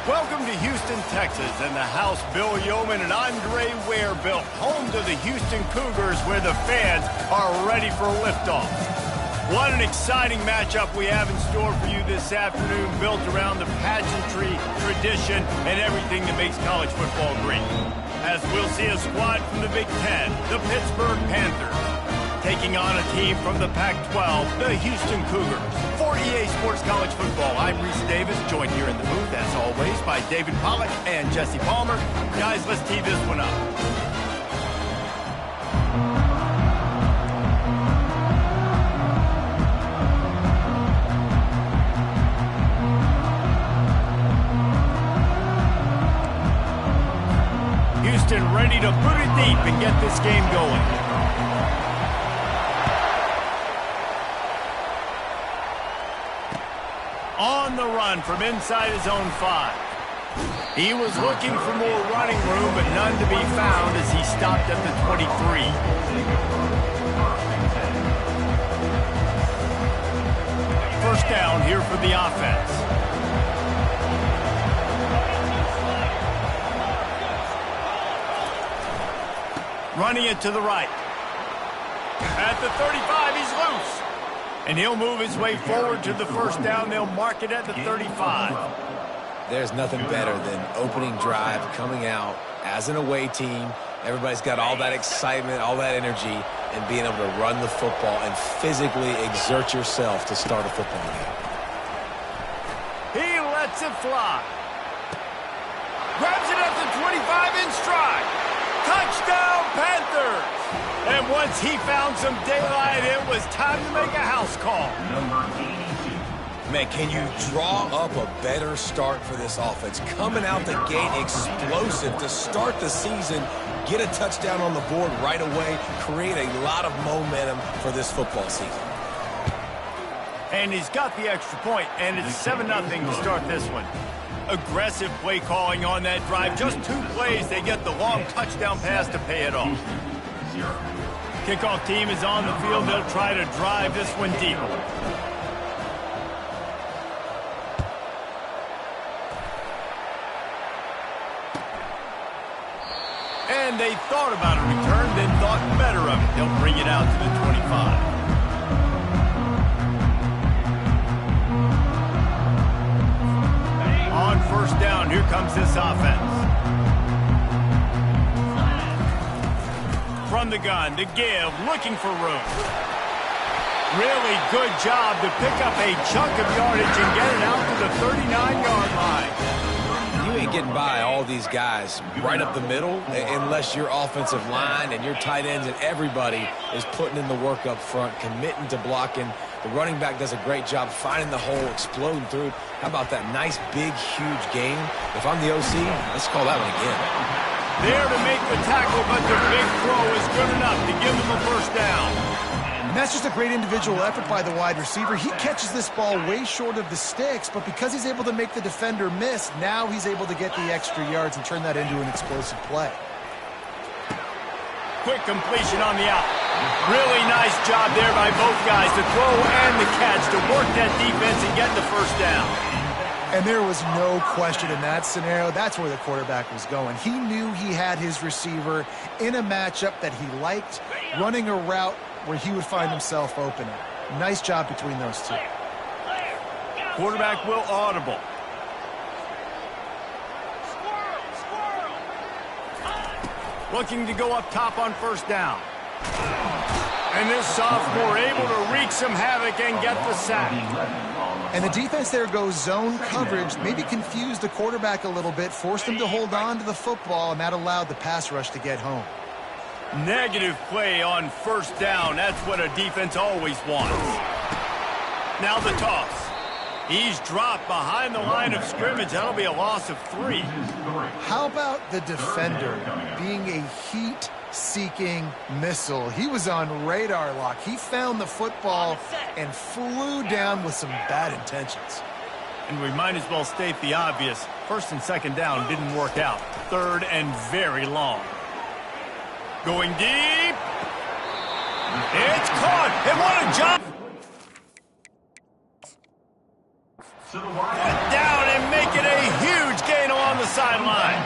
Welcome to Houston, Texas, and the house Bill Yeoman and Andre Ware built, home to the Houston Cougars, where the fans are ready for liftoff. What an exciting matchup we have in store for you this afternoon, built around the pageantry, tradition, and everything that makes college football great. As we'll see a squad from the Big Ten, the Pittsburgh Panthers, taking on a team from the Pac-12, the Houston Cougars. For EA Sports College Football, I'm Reese Davis, joined here in the booth, as always, by David Pollack and Jesse Palmer. Guys, let's tee this one up. Houston ready to put it deep and get this game going. On the run from inside his own 5. He was looking for more running room, but none to be found as he stopped at the 23. First down here for the offense. Running it to the right. At the 35, he's loose. And he'll move his way forward to the first down. They'll mark it at the 35. There's nothing better than opening drive, coming out as an away team. Everybody's got all that excitement, all that energy, and being able to run the football and physically exert yourself to start a football game. He lets it fly. Grabs it at the 25 in stride. Touchdown, Panthers! And once he found some daylight, it was time to make a house call. Man, can you draw up a better start for this offense? Coming out the gate explosive to start the season, get a touchdown on the board right away, create a lot of momentum for this football season. And he's got the extra point, and it's 7-0 to start this one. Aggressive play calling on that drive. Just 2 plays, they get the long touchdown pass to pay it off. Kickoff team is on the field. They'll try to drive this one deep. And they thought about a return, then thought better of it. They'll bring it out to the 25. On first down, here comes this offense. From the gun, to give, looking for room. Really good job to pick up a chunk of yardage and get it out to the 39-yard line. You ain't getting by all these guys right up the middle unless your offensive line and your tight ends and everybody is putting in the work up front, committing to blocking. The running back does a great job finding the hole, exploding through. How about that nice, big, huge gain? If I'm the OC, let's call that one again. There to make the tackle, but the big throw is good enough to give him a first down. And that's just a great individual effort by the wide receiver. He catches this ball way short of the sticks, but because he's able to make the defender miss, now he's able to get the extra yards and turn that into an explosive play. Quick completion on the out. Really nice job there by both guys to throw and the catch to work that defense and get the first down. And there was no question in that scenario. That's where the quarterback was going. He knew he had his receiver in a matchup that he liked, running a route where he would find himself open. Nice job between those two. Quarterback will audible. Looking to go up top on first down. And this sophomore able to wreak some havoc and get the sack. And the defense there goes zone coverage, maybe confused the quarterback a little bit, forced him to hold on to the football, and that allowed the pass rush to get home. Negative play on first down. That's what a defense always wants. Now the toss. He's dropped behind the line of scrimmage. That'll be a loss of 3. How about the defender being a heat-seeking missile? He was on radar lock. He found the football and flew down with some bad intentions. And we might as well state the obvious. First and second down didn't work out. Third and very long. Going deep. It's caught. And what a jump. Down and make it a huge gain. sideline.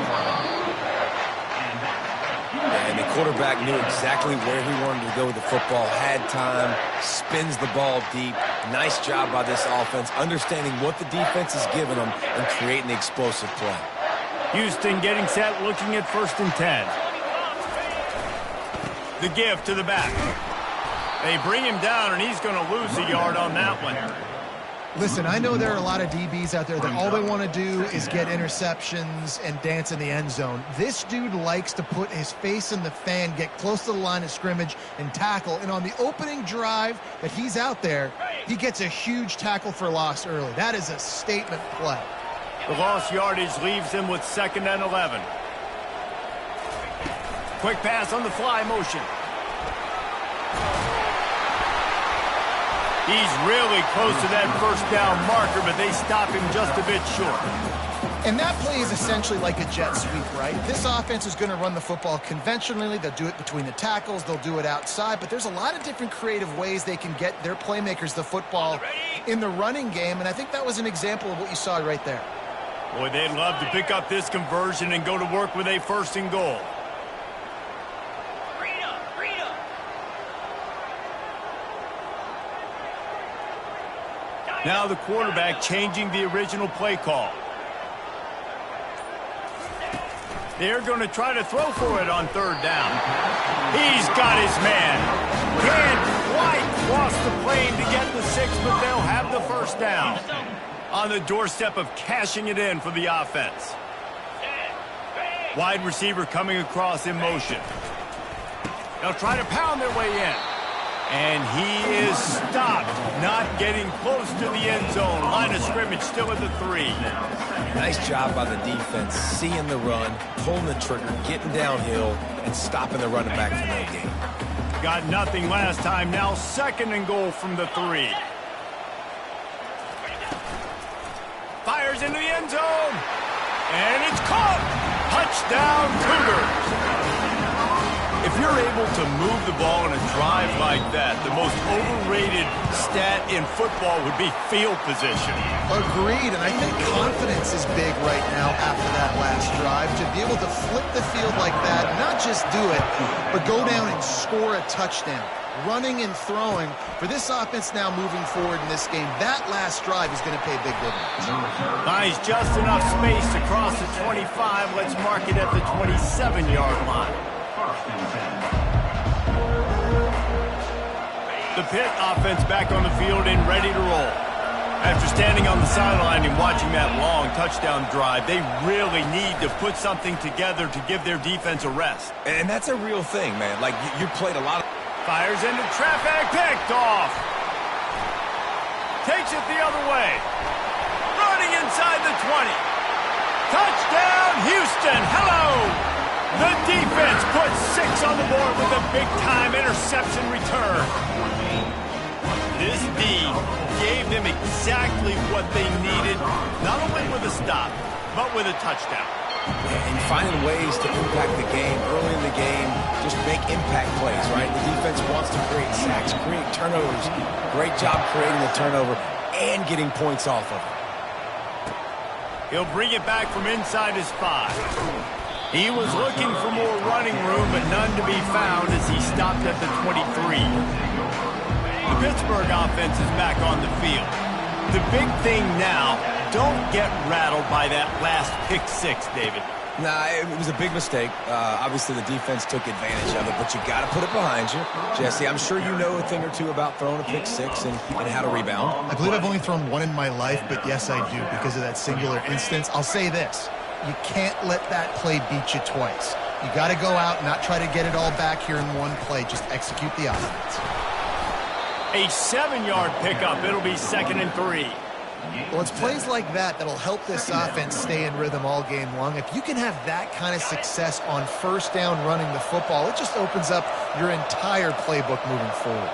And the quarterback knew exactly where he wanted to go with the football, had time, spins the ball deep. Nice job by this offense, understanding what the defense is giving them and creating the explosive play. Houston getting set, looking at 1st and 10. The give to the back. They bring him down, and he's going to lose a yard on that one. Listen, I know there are a lot of DBs out there that all they want to do is get interceptions and dance in the end zone. This dude likes to put his face in the fan, get close to the line of scrimmage, and tackle. And on the opening drive that he's out there, he gets a huge tackle for loss early. That is a statement play. The lost yardage leaves him with 2nd and 11. Quick pass on the fly motion. He's really close to that 1st down marker, but they stop him just a bit short. And that play is essentially like a jet sweep, right? This offense is going to run the football conventionally. They'll do it between the tackles. They'll do it outside. But there's a lot of different creative ways they can get their playmakers the football in the running game. And I think that was an example of what you saw right there. Boy, they'd love to pick up this conversion and go to work with a 1st and goal. Now the quarterback changing the original play call. They're going to try to throw for it on 3rd down. He's got his man. Can't quite cross the plane to get the 6, but they'll have the 1st down. On the doorstep of cashing it in for the offense. Wide receiver coming across in motion. They'll try to pound their way in. And he is stopped, not getting close to the end zone. Line of scrimmage still at the 3. Nice job by the defense, seeing the run, pulling the trigger, getting downhill, and stopping the running back from no gain. Got nothing last time. Now 2nd and goal from the 3. Fires into the end zone. And it's caught. Touchdown, Cougars. If you're able to move the ball in a drive like that, the most overrated stat in football would be field position. Agreed, and I think confidence is big right now after that last drive. To be able to flip the field like that, not just do it, but go down and score a touchdown. Running and throwing, for this offense now moving forward in this game, that last drive is going to pay big dividends. Nice, just enough space to cross the 25. Let's mark it at the 27-yard line. The PITT offense back on the field and ready to roll. After standing on the sideline and watching that long touchdown drive, they really need to put something together to give their defense a rest. And that's a real thing, man. Like, you played a lot of... Fires into traffic, picked off. Takes it the other way. Running inside the 20. Touchdown, Houston. Hello. The defense puts 6 on the board with a big-time interception return. This D gave them exactly what they needed, not only with a stop, but with a touchdown. And finding ways to impact the game early in the game, just make impact plays, right? The defense wants to create sacks, create turnovers. Great job creating the turnover and getting points off of it. He'll bring it back from inside his 5. He was looking for more running room, but none to be found as he stopped at the 23. The Pittsburgh offense is back on the field. The big thing now, don't get rattled by that last pick-6, David. Nah, it was a big mistake. Obviously, the defense took advantage of it, but you got to put it behind you. Jesse, I'm sure you know a thing or two about throwing a pick-6 and how to rebound. I believe I've only thrown one in my life, but yes, I do because of that singular instance. I'll say this. You can't let that play beat you twice. You got to go out and not try to get it all back here in one play. Just execute the offense. A 7-yard pickup. It'll be 2nd and 3. Well, it's plays like that that'll help this offense stay in rhythm all game long. If you can have that kind of success on 1st down running the football, it just opens up your entire playbook moving forward.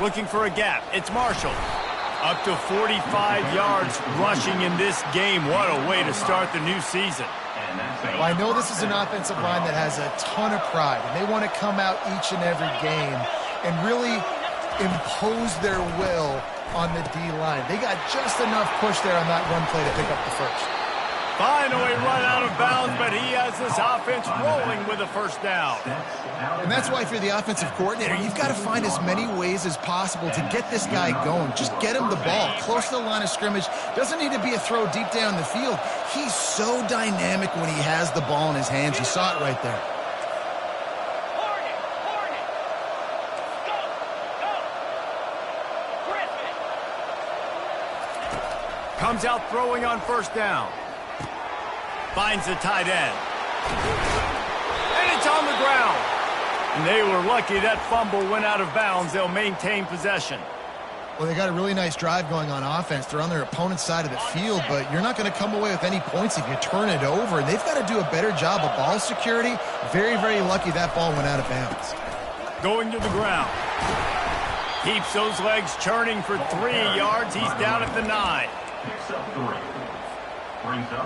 Looking for a gap. It's Marshall. Up to 45 yards rushing in this game. What a way to start the new season. Well, I know this is an offensive line that has a ton of pride, and they want to come out each and every game and really impose their will on the D-line. They got just enough push there on that run play to pick up the first. Finally run out of bounds, but he has this offense rolling with a first down. And that's why if you're the offensive coordinator, you've got to find as many ways as possible to get this guy going. Just get him the ball close to the line of scrimmage. Doesn't need to be a throw deep down the field. He's so dynamic when he has the ball in his hands. You saw it right there. Comes out throwing on first down. Finds the tight end. And it's on the ground. And they were lucky that fumble went out of bounds. They'll maintain possession. Well, they got a really nice drive going on offense. They're on their opponent's side of the field, but you're not going to come away with any points if you turn it over. And they've got to do a better job of ball security. Very, very lucky that ball went out of bounds. Going to the ground. Keeps those legs churning for 3 yards. He's down at the 9. Picks up 3. Brings up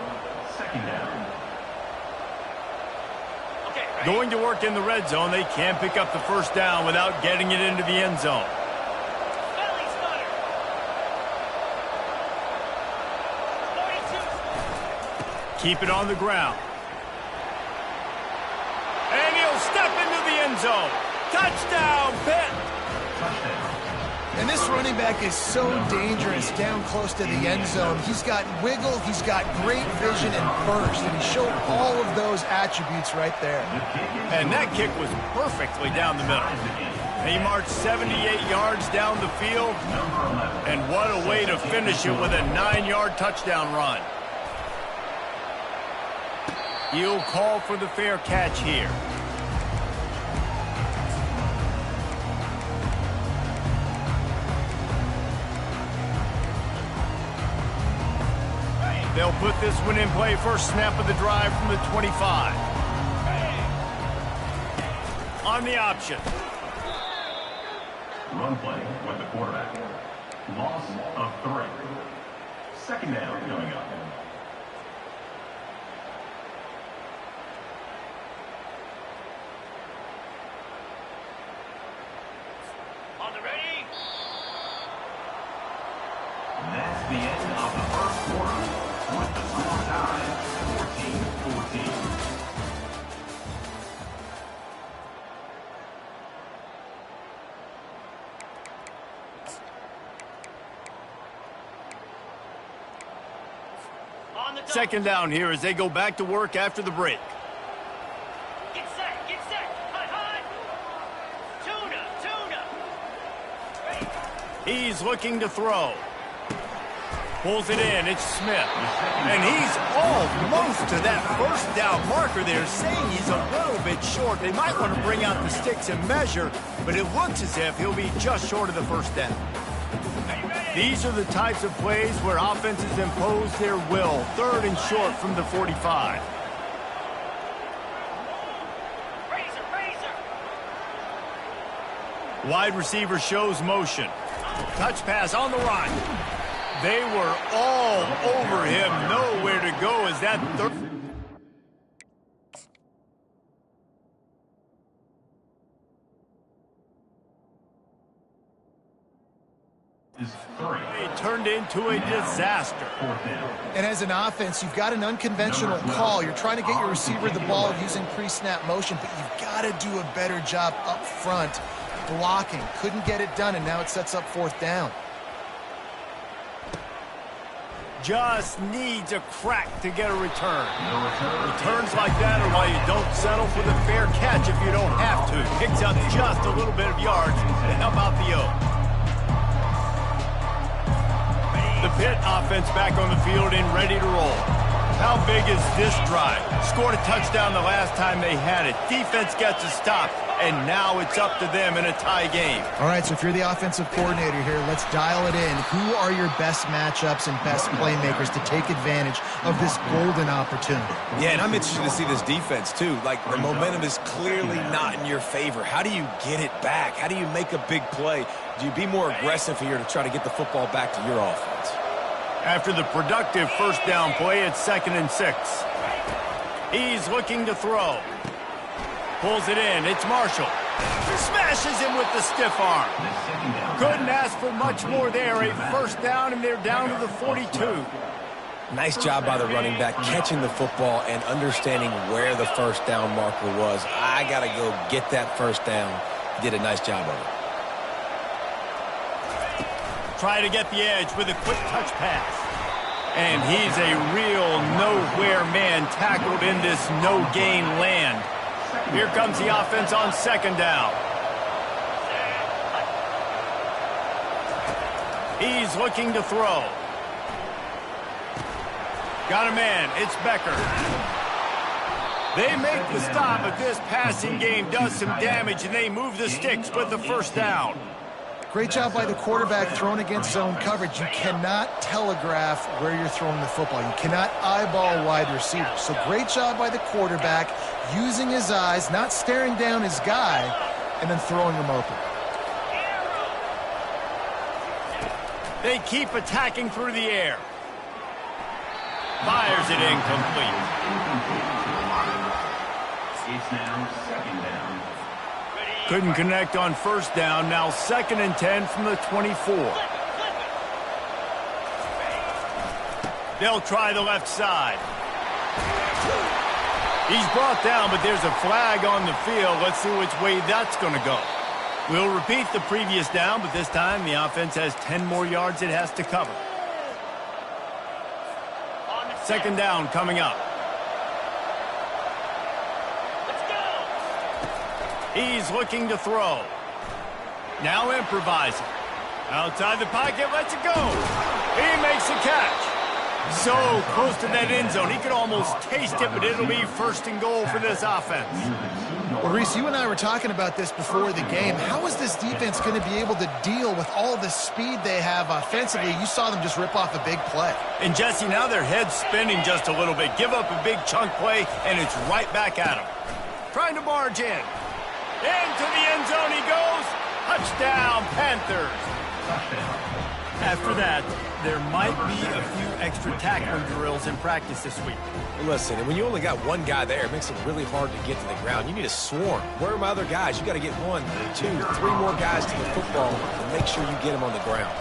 second down. Going to work in the red zone. They can't pick up the first down without getting it into the end zone. Keep it on the ground. And he'll step into the end zone. Touchdown, Pitt! Touchdown. And this running back is so dangerous down close to the end zone. He's got wiggle, he's got great vision and burst, and he showed all of those attributes right there. And that kick was perfectly down the middle. He marched 78 yards down the field, and what a way to finish it with a 9-yard touchdown run. He'll call for the fair catch here. They'll put this one in play. First snap of the drive from the 25. On the option. Run play with the quarterback. Loss of 3. Second down coming up. On the ready. That's the end of the first quarter. With the score tied 14-14. Second down here as they go back to work after the break. Get set, get set. Hot, hot. Tuna. He's looking to throw. Pulls it in. It's Smith. And he's almost to that first down marker there, saying he's a little bit short. They might want to bring out the sticks and measure, but it looks as if he'll be just short of the first down. These are the types of plays where offenses impose their will. 3rd and short from the 45. Wide receiver shows motion. Touch pass on the run. They were all over him. Nowhere to go as that third. It turned into a disaster. And as an offense, you've got an unconventional call. You're trying to get your receiver the ball using pre-snap motion, but you've got to do a better job up front blocking. Couldn't get it done, and now it sets up 4th down. Just needs a crack to get a return. Returns like that are why you don't settle for the fair catch if you don't have to. Picks up just a little bit of yards to help out the O. The Pitt offense back on the field and ready to roll. How big is this drive? Scored a touchdown the last time they had it. Defense gets a stop, and now it's up to them in a tie game. All right, so if you're the offensive coordinator here, let's dial it in. Who are your best matchups and best playmakers to take advantage of this golden opportunity? Yeah, and I'm interested to see this defense, too. Like, the momentum is clearly not in your favor. How do you get it back? How do you make a big play? Do you be more aggressive here to try to get the football back to your offense? After the productive first down play, it's 2nd and 6. He's looking to throw. Pulls it in. It's Marshall. Smashes him with the stiff arm. Couldn't ask for much more there. A first down, and they're down to the 42. Nice job by the running back catching the football and understanding where the first down marker was. I got to go get that first down. He did a nice job of it. Try to get the edge with a quick touch pass. And he's a real nowhere man tackled in this no-gain land. Here comes the offense on second down. He's looking to throw. Got a man. It's Becker. They make the stop, but this passing game does some damage, and they move the sticks with the first down. Great job by the quarterback throwing against zone coverage. You cannot telegraph where you're throwing the football. You cannot eyeball wide receivers. So great job by the quarterback using his eyes, not staring down his guy, and then throwing him open. They keep attacking through the air. Fires it incomplete. It's now second down. Couldn't connect on first down. Now 2nd and 10 from the 24. They'll try the left side. He's brought down, but there's a flag on the field. Let's see which way that's going to go. We'll repeat the previous down, but this time the offense has 10 more yards it has to cover. 2nd down coming up. He's looking to throw. Now improvising. Outside the pocket, lets it go. He makes a catch. So close to that end zone. He could almost taste it, but it'll be 1st and goal for this offense. Well, Reese, you and I were talking about this before the game. How is this defense going to be able to deal with all the speed they have offensively? You saw them just rip off a big play. And, Jesse, now their head's spinning just a little bit. Give up a big chunk play, and it's right back at them. Trying to barge in. Into the end zone he goes. Touchdown, Panthers. After that, there might be a few extra tackling drills in practice this week. Listen, and when you only got one guy there, it makes it really hard to get to the ground. You need a swarm. Where are my other guys? You got to get 1, 2, 3 more guys to the football to make sure you get them on the ground.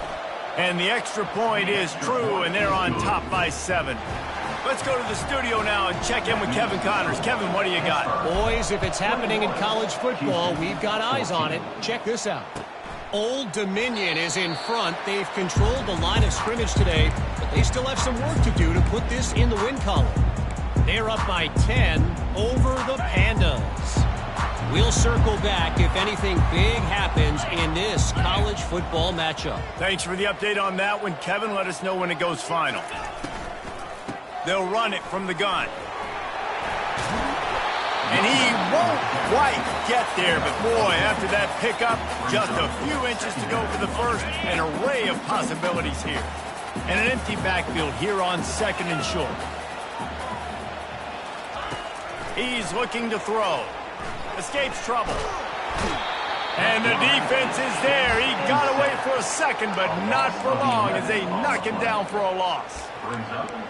And the extra point is true, and they're on top by 7. Let's go to the studio now and check in with Kevin Connors. Kevin, what do you got? Boys, if it's happening in college football, we've got eyes on it. Check this out. Old Dominion is in front. They've controlled the line of scrimmage today, but they still have some work to do to put this in the win column. They're up by 10 over the Pandas. We'll circle back if anything big happens in this college football matchup. Thanks for the update on that one, Kevin. Let us know when it goes final. They'll run it from the gun. And he won't quite get there, but boy, after that pickup, just a few inches to go for the first. An array of possibilities here. And an empty backfield here on 2nd and short. He's looking to throw. Escapes trouble. And the defense is there. He got away for a second, but not for long as they knock him down for a loss.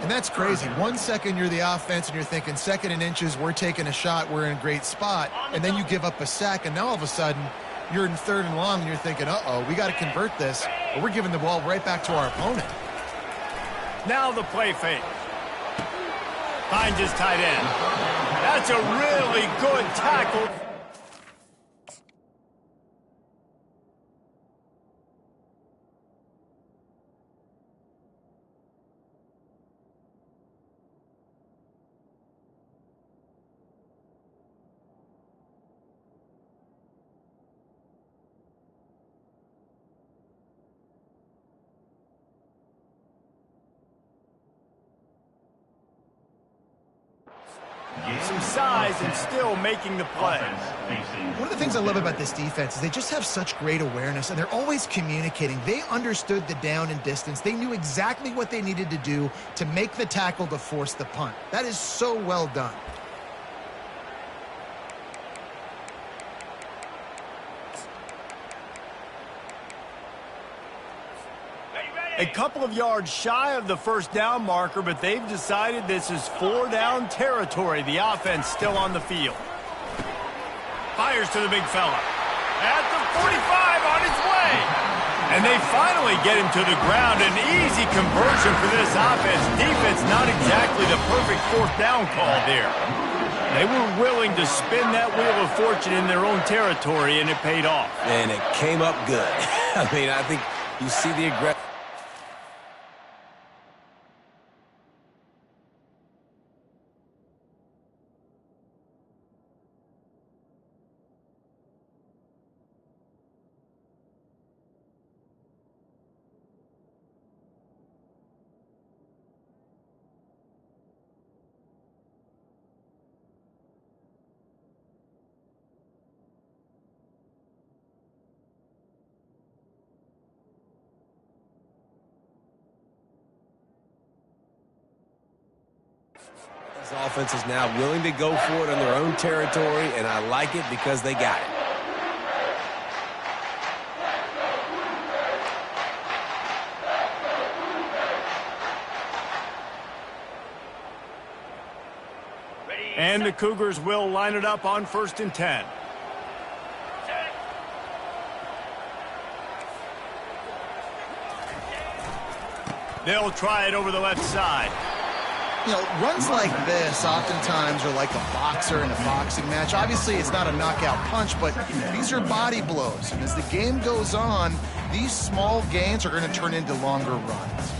And that's crazy. 1 second you're the offense and you're thinking 2nd and inches, we're taking a shot, we're in a great spot. And then you give up a sack, and now all of a sudden you're in 3rd and long and you're thinking, uh-oh, we got to convert this, or we're giving the ball right back to our opponent. Now the play fake. Finds his tight end. That's a really good tackle. Some size and still making the play. One of the things I love about this defense is they just have such great awareness, and they're always communicating. They understood the down and distance. They knew exactly what they needed to do to make the tackle to force the punt. That is so well done. A couple of yards shy of the first down marker, but they've decided this is 4 down territory. The offense still on the field. Fires to the big fella. At the 45 on his way. And they finally get him to the ground. An easy conversion for this offense. Defense not exactly the perfect fourth down call there. They were willing to spin that wheel of fortune in their own territory, and it paid off. And it came up good. I mean, I think you see the aggressive. This offense is now willing to go for it in their own territory, and I like it because they got it. And the Cougars will line it up on 1st and 10. They'll try it over the left side. You know, runs like this oftentimes are like a boxer in a boxing match. Obviously, it's not a knockout punch, but these are body blows. And as the game goes on, these small gains are going to turn into longer runs.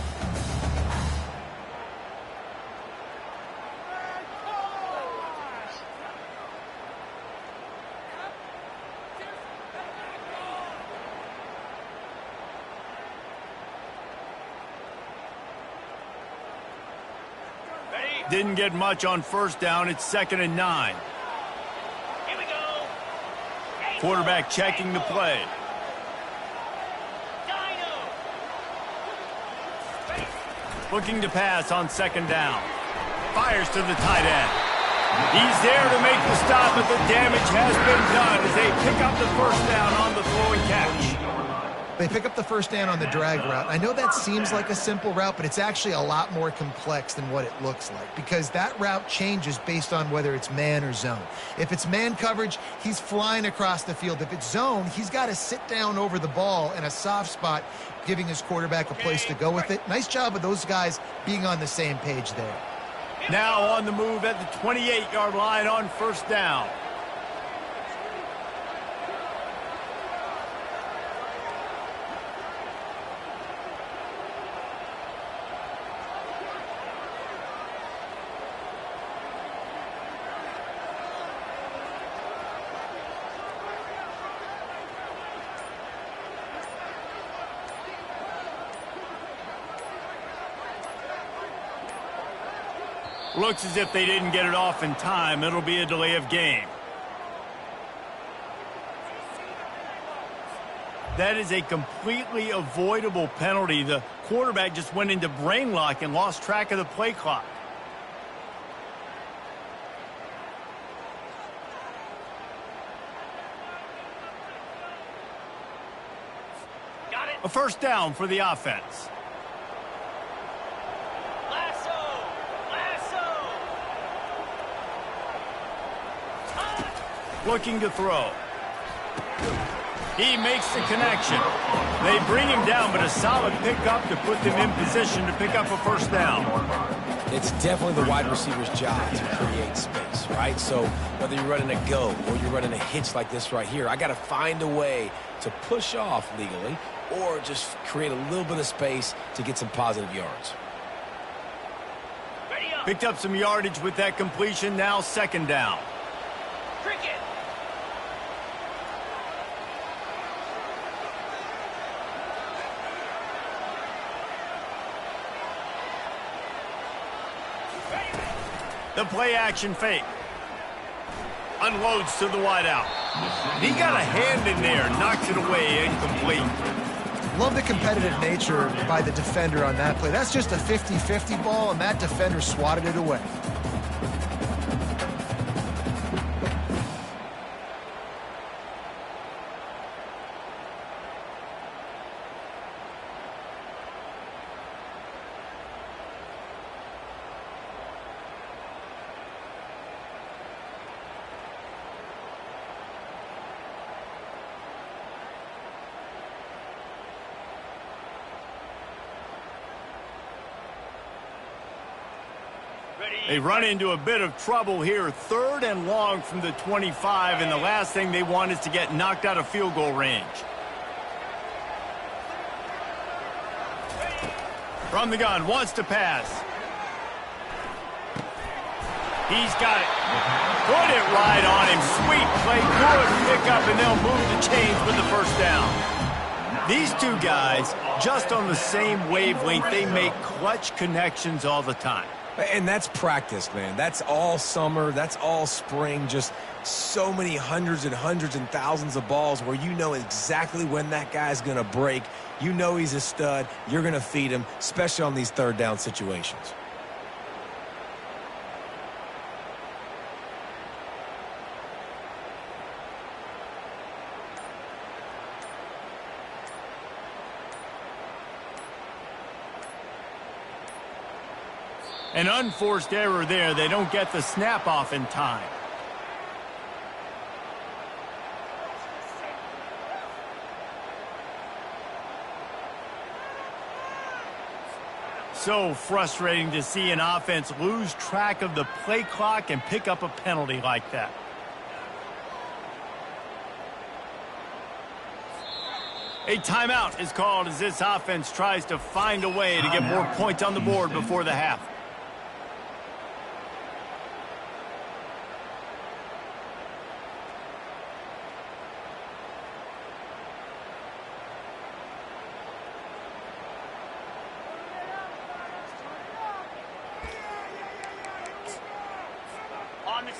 Didn't get much on 1st down. It's 2nd and 9. Here we go. Quarterback checking the play. Dino. Looking to pass on 2nd down. Fires to the tight end. He's there to make the stop, but the damage has been done as they pick up the 1st down on the throw and catch. They pick up the 1st down on the drag route. I know that seems like a simple route, but it's actually a lot more complex than what it looks like because that route changes based on whether it's man or zone. If it's man coverage, he's flying across the field. If it's zone, he's got to sit down over the ball in a soft spot, giving his quarterback a place to go with it. Nice job of those guys being on the same page there. Now on the move at the 28-yard line on 1st down. Looks as if they didn't get it off in time. It'll be a delay of game. That is a completely avoidable penalty. The quarterback just went into brain lock and lost track of the play clock. Got it. A 1st down for the offense. Looking to throw. He makes the connection. They bring him down, but a solid pickup to put them in position to pick up a 1st down. It's definitely the wide receiver's job to create space, right? So whether you're running a go or you're running a hitch like this right here, I got to find a way to push off legally or just create a little bit of space to get some positive yards. Picked up some yardage with that completion. Now 2nd down. Cricket. The play action fake. Unloads to the wideout. He got a hand in there, knocks it away, incomplete. Love the competitive nature by the defender on that play. That's just a 50-50 ball, and that defender swatted it away. They run into a bit of trouble here, 3rd and long from the 25, and the last thing they want is to get knocked out of field goal range. From the gun, wants to pass. He's got it. Put it right on him. Sweet play, good pickup, and they'll move the chains with the first down. These two guys, just on the same wavelength, they make clutch connections all the time. And that's practice, man. That's all summer. That's all spring. Just so many hundreds and thousands of balls where you know exactly when that guy's going to break. You know he's a stud. You're going to feed him, especially on these 3rd down situations. An unforced error there. They don't get the snap off in time. So frustrating to see an offense lose track of the play clock and pick up a penalty like that. A timeout is called as this offense tries to find a way to get more points on the board before the half.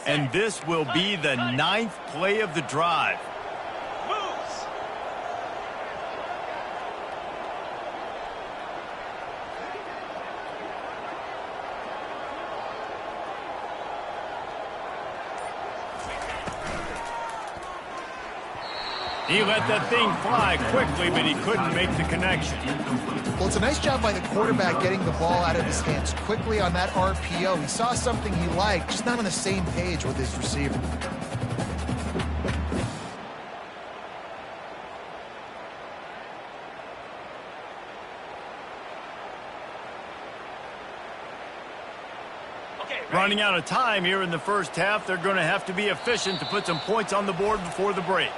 And this will be the 9th play of the drive. Moves. He let that thing fly quickly, but he couldn't make the connection. Well, it's a nice job by the quarterback getting the ball out of his hands quickly on that RPO. He saw something he liked, just not on the same page with his receiver. Running out of time here in the first half, they're going to have to be efficient to put some points on the board before the break.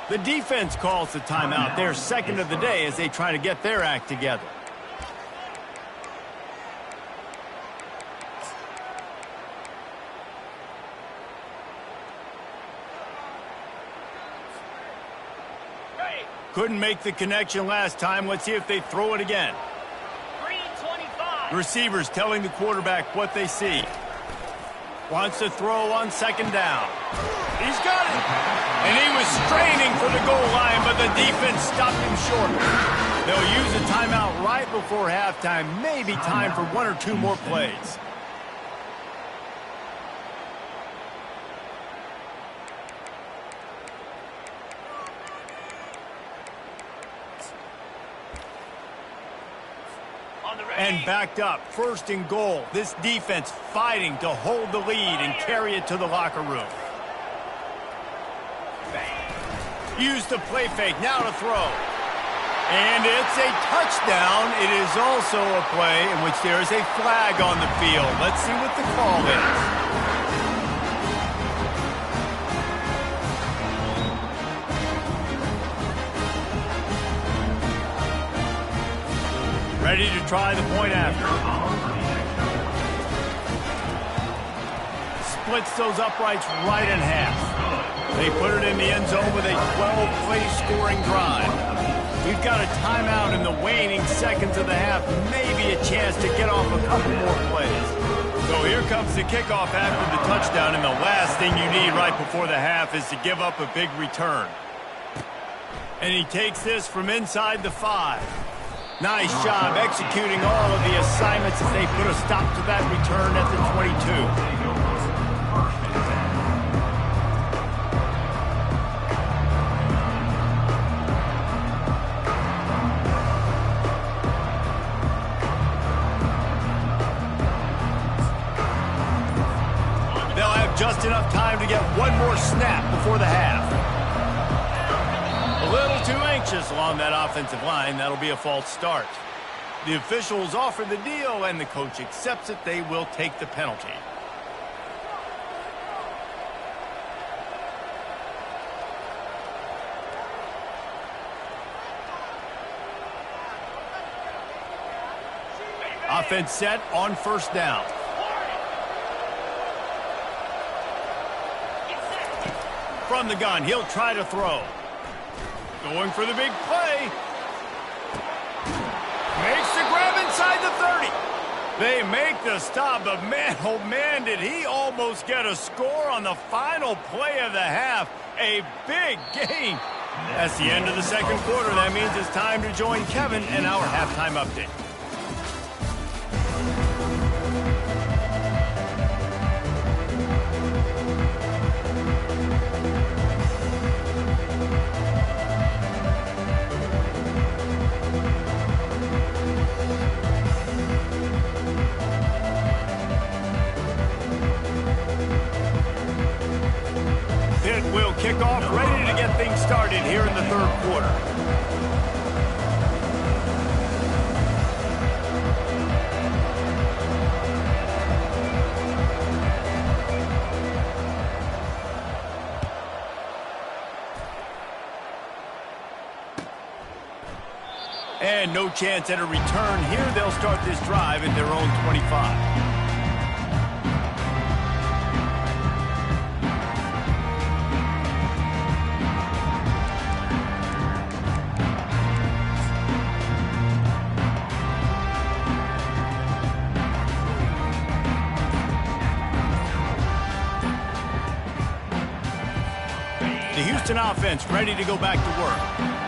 The defense calls the timeout. They're 2nd of the day as they try to get their act together. Couldn't make the connection last time. Let's see if they throw it again. Green 25. The receivers telling the quarterback what they see. Wants to throw on 2nd down. He's got it. And he was straining for the goal line, but the defense stopped him short. They'll use a timeout right before halftime. Maybe time for 1 or 2 more plays. And backed up, 1st and goal. This defense fighting to hold the lead and carry it to the locker room. Use the play fake, now to throw. And it's a touchdown. It is also a play in which there is a flag on the field. Let's see what the call is. Ready to try the point after. Splits those uprights right in half. They put it in the end zone with a 12-play scoring drive. We've got a timeout in the waning seconds of the half. Maybe a chance to get off a couple more plays. So here comes the kickoff after the touchdown, and the last thing you need right before the half is to give up a big return. And he takes this from inside the 5. Nice job executing all of the assignments as they put a stop to that return at the 22. They'll have just enough time to get one more snap before the half. A little too anxious along that offensive line. That'll be a false start. The officials offer the deal, and the coach accepts it. They will take the penalty. Offense set on first down. From the gun, he'll try to throw. Going for the big play. Makes the grab inside the 30. They make the stop, but man, oh man, did he almost get a score on the final play of the half. A big gain. That's the end of the second quarter. That means it's time to join Kevin and our halftime update. PITT will kick off, ready to get things started here in the third quarter. And no chance at a return here. They'll start this drive at their own 25. The Houston offense ready to go back to work.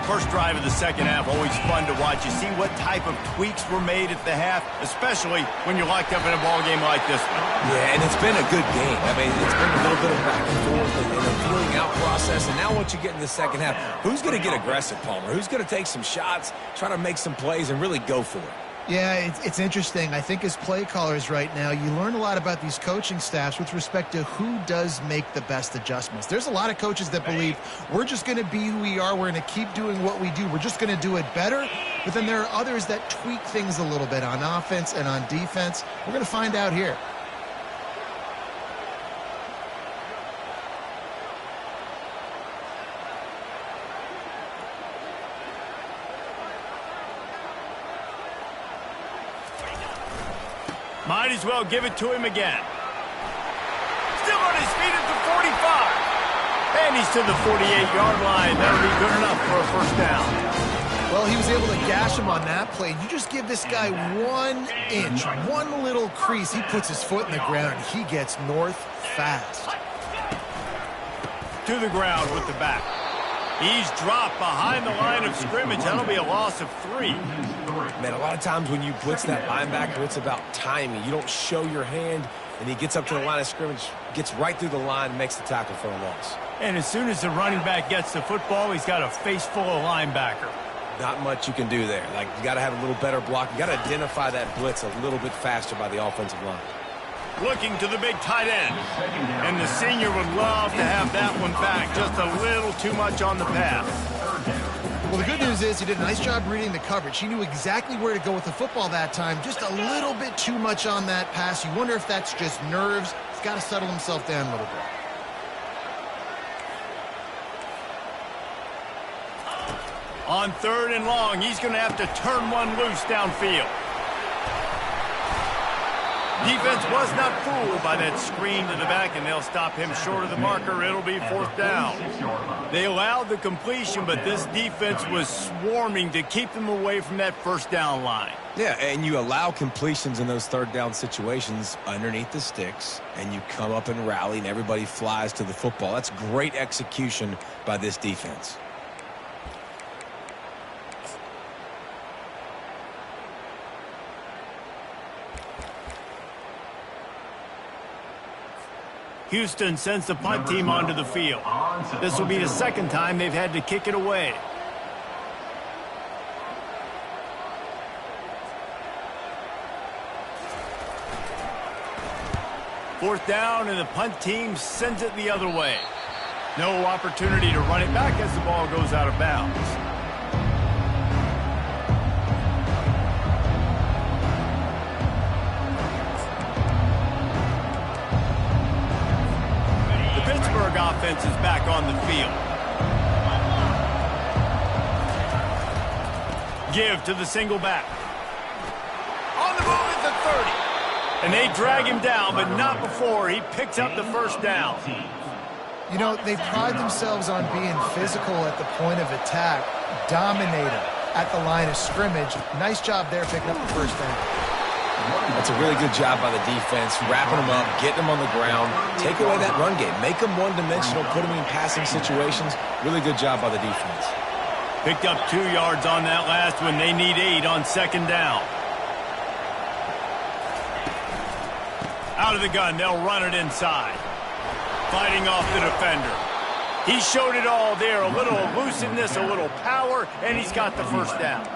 First drive of the second half, always fun to watch. You see what type of tweaks were made at the half, especially when you're locked up in a ball game like this one. Yeah, and it's been a good game. I mean, it's been a little bit of back and forth and a feeling out process. And now once you get in the second half, who's going to get aggressive, Palmer? Who's going to take some shots, try to make some plays, and really go for it? Yeah, it's interesting. I think as play callers right now, you learn a lot about these coaching staffs with respect to who does make the best adjustments. There's a lot of coaches that believe we're just going to be who we are. We're going to keep doing what we do. We're just going to do it better. But then there are others that tweak things a little bit on offense and on defense. We're going to find out here. Might as well give it to him again. Still on his feet at the 45. And he's to the 48-yard line. That'll be good enough for a first down. Well, he was able to gash him on that play. You just give this guy 1 inch, one little crease. He puts his foot in the ground, and he gets north fast. To the ground with the back. He's dropped behind the line of scrimmage. That'll be a loss of 3. Man, a lot of times when you blitz that linebacker, it's about timing. You don't show your hand, and he gets up to the line of scrimmage, gets right through the line, makes the tackle for a loss. And as soon as the running back gets the football, he's got a face full of linebacker. Not much you can do there. Like, you got to have a little better block. You got to identify that blitz a little bit faster by the offensive line. Looking to the big tight end. And the senior would love to have that one back. Just a little too much on the pass. Well, the good news is he did a nice job reading the coverage. He knew exactly where to go with the football that time. Just a little bit too much on that pass. You wonder if that's just nerves. He's got to settle himself down a little bit. On 3rd and long, he's going to have to turn one loose downfield. Defense was not fooled by that screen to the back, and they'll stop him short of the marker. It'll be 4th down. They allowed the completion, but this defense was swarming to keep them away from that first down line. Yeah, and you allow completions in those 3rd down situations underneath the sticks, and you come up and rally, and everybody flies to the football. That's great execution by this defense. Houston sends the punt team onto the field. This will be the second time they've had to kick it away. Fourth down, and the punt team sends it the other way. No opportunity to run it back as the ball goes out of bounds. offense is back on the field. Give to the single back. On the move at the 30. And they drag him down, but not before he picks up the first down. You know, they pride themselves on being physical at the point of attack, dominator at the line of scrimmage. Nice job there picking up the first down. That's a really good job by the defense, wrapping them up, getting them on the ground, take away that run game, make them one-dimensional, put them in passing situations. Really good job by the defense. Picked up 2 yards on that last one. They need 8 on second down. Out of the gun, they'll run it inside. Fighting off the defender. He showed it all there, a little elusiveness, a little power, and he's got the first down.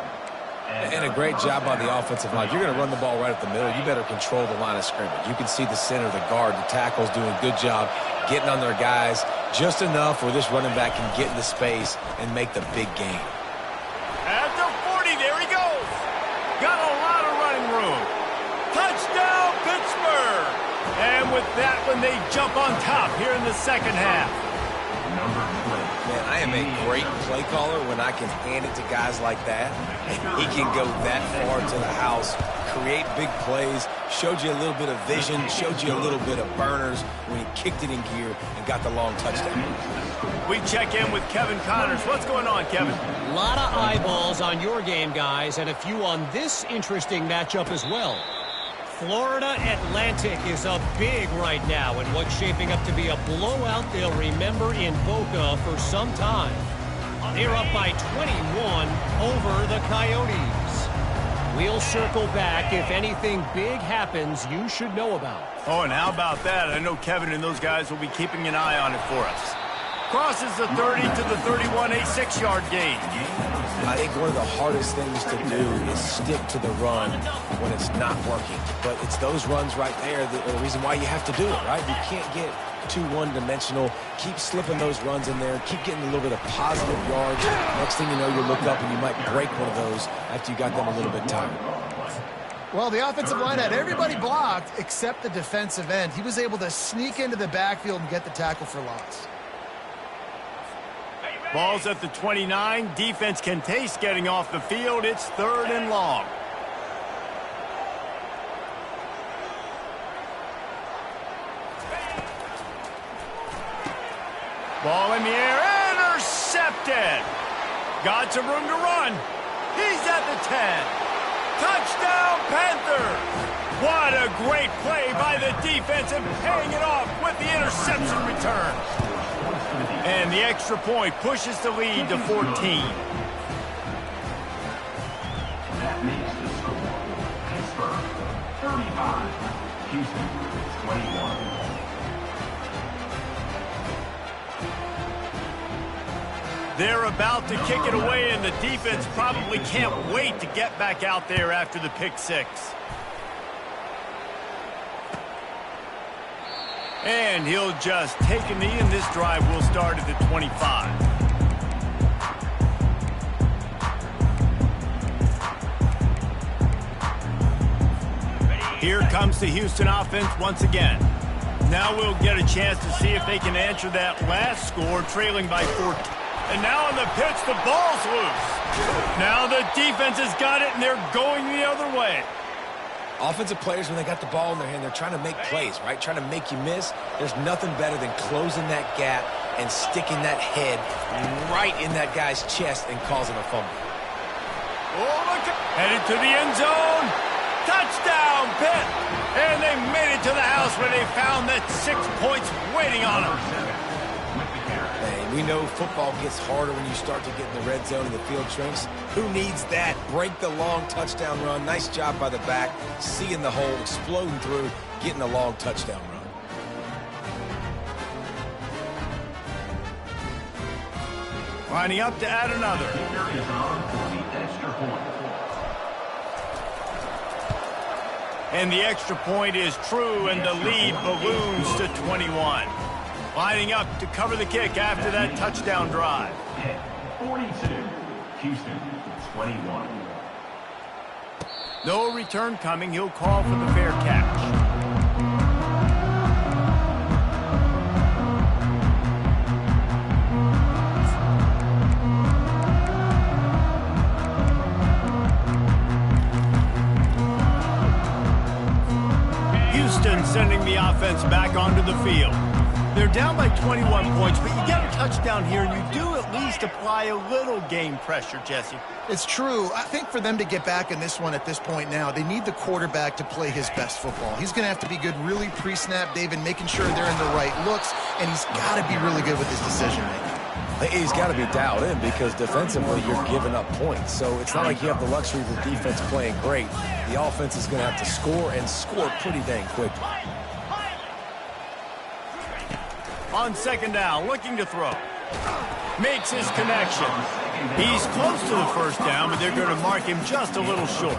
And a great job by the offensive line. You're going to run the ball right up the middle. You better control the line of scrimmage. You can see the center, the guard, the tackles doing a good job getting on their guys just enough where this running back can get into space and make the big game. At the 40, there he goes. Got a lot of running room. Touchdown, Pittsburgh. And with that one, they jump on top here in the second half. Man, I am a great play caller when I can hand it to guys like that. And he can go that far to the house, create big plays, showed you a little bit of vision, showed you a little bit of burners when he kicked it in gear and got the long touchdown. We check in with Kevin Connors. What's going on, Kevin? A lot of eyeballs on your game, guys, and a few on this interesting matchup as well. Florida Atlantic is up big right now in what's shaping up to be a blowout they'll remember in Boca for some time. They're up by 21 over the Coyotes. We'll circle back if anything big happens you should know about. Oh, and how about that? I know Kevin and those guys will be keeping an eye on it for us. Crosses the 30 to the 31, a 6-yard gain. I think one of the hardest things to do is stick to the run when it's not working. But it's those runs right there that are the reason why you have to do it, right? You can't get too one-dimensional. Keep slipping those runs in there. Keep getting a little bit of positive yards. Next thing you know, you look up and you might break one of those after you got them a little bit tired. Well, the offensive line had everybody blocked except the defensive end. He was able to sneak into the backfield and get the tackle for loss. Ball's at the 29. Defense can taste getting off the field. It's 3rd and long. Ball in the air. Intercepted. Got some room to run. He's at the 10. Touchdown, Panthers. What a great play by the defense and paying it off with the interception return. And the extra point pushes the lead to 14. That makes the score Pittsburgh 35, Houston 21. They're about to kick it away, and the defense probably can't wait to get back out there after the pick six. And he'll just take a knee, and this drive will start at the 25. Here comes the Houston offense once again. Now we'll get a chance to see if they can answer that last score, trailing by 14. And now on the pitch, the ball's loose. Now the defense has got it, and they're going the other way. Offensive players, when they got the ball in their hand, they're trying to make plays, right? Trying to make you miss. There's nothing better than closing that gap and sticking that head right in that guy's chest and causing a fumble. Oh, look! Headed to the end zone. Touchdown, Pitt! And they made it to the house where they found that 6 points waiting on them. Hey, we know football gets harder when you start to get in the red zone and the field shrinks. Who needs that? Break the long touchdown run. Nice job by the back. Seeing the hole, exploding through, getting a long touchdown run. Lining up to add another. Is on for the extra point. And the extra point is true, and the lead balloons to 21. Lining up to cover the kick after that touchdown drive. 42, Houston 21. No return coming. He'll call for the fair catch. sending the offense back onto the field. They're down by 21 points, but you get a touchdown here, and you do at least apply a little game pressure, Jesse. It's true. I think for them to get back in this one at this point now, they need the quarterback to play his best football. He's going to have to be good really pre-snap, David, making sure they're in the right looks, and he's got to be really good with his decision-making. He's got to be dialed in because defensively you're giving up points. So it's not like you have the luxury of the defense playing great. The offense is going to have to score and score pretty dang quickly. On second down, looking to throw. Makes his connection. He's close to the first down, but they're going to mark him just a little short.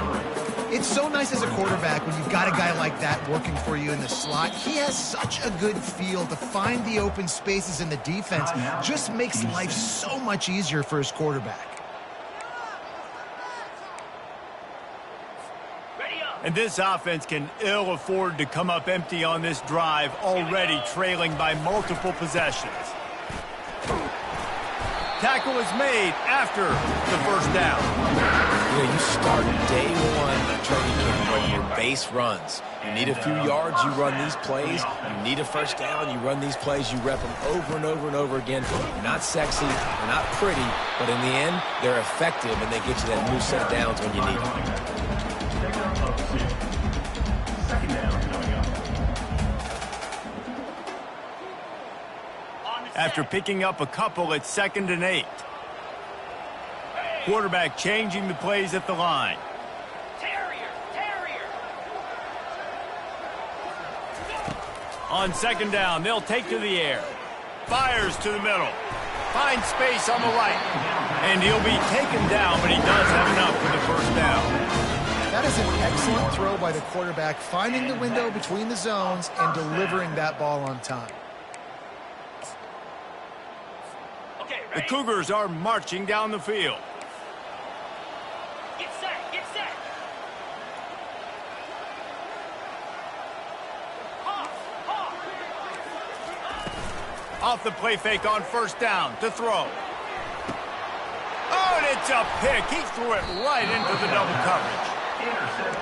It's so nice as a quarterback when you've got a guy like that working for you in the slot. He has such a good feel to find the open spaces in the defense. Just makes life so much easier for his quarterback. And this offense can ill afford to come up empty on this drive, already trailing by multiple possessions. Tackle is made after the first down. You know, you start day one of training camp running your base runs. You need a few yards, you run these plays. You need a first down, you run these plays. You rep them over and over and over again. They're not sexy, they're not pretty, but in the end, they're effective, and they get you that new set of downs when you need them. Second down coming up. After picking up a couple, it's 2nd and 8. Quarterback changing the plays at the line. Terrier! On second down, they'll take to the air. Fires to the middle. Finds space on the right. And he'll be taken down, but he does have enough for the first down. That is an excellent throw by the quarterback, finding the window between the zones and delivering that ball on time. The Cougars are marching down the field. Get set! Get set! Off the play fake on first down to throw. Oh, and it's a pick. He threw it right into the double coverage.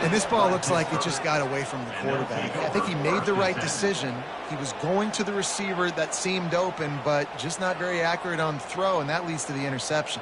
And this ball looks like it just got away from the quarterback. I think he made the right decision. He was going to the receiver that seemed open, but just not very accurate on the throw, and that leads to the interception.